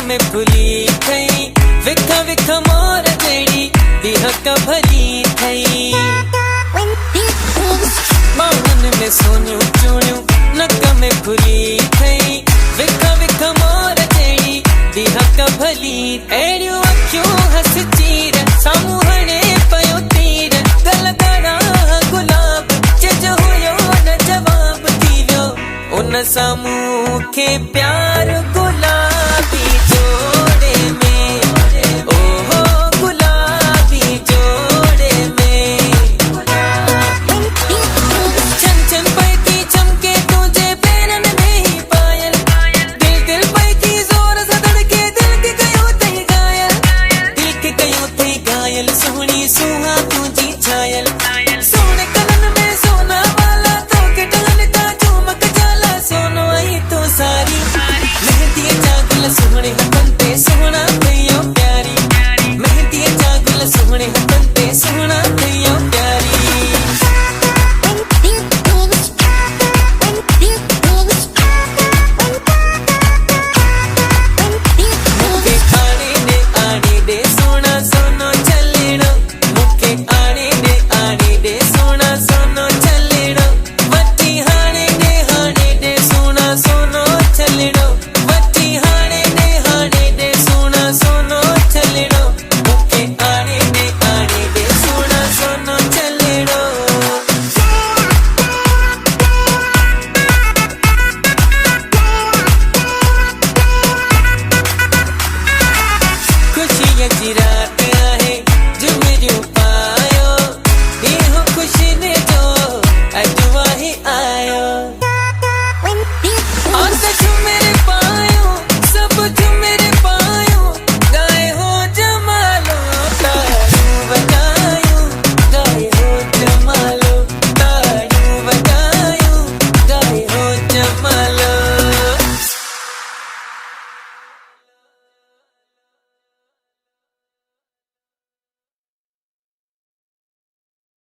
में भुली थई विख विख मोर जेड़ी दिहक भली थई बाहुन में सोनियूं चूड़ियूं नक में भुली थई विख विख मोर जेड़ी दिहक भली अहिड़ियूं अखियूं हस चीर साम्हूं हणे पयो तीर गल गड़ा गुलाब चज हुयो न जवाब थी वियो उन सां मूंखे प्यार गुलाबी जो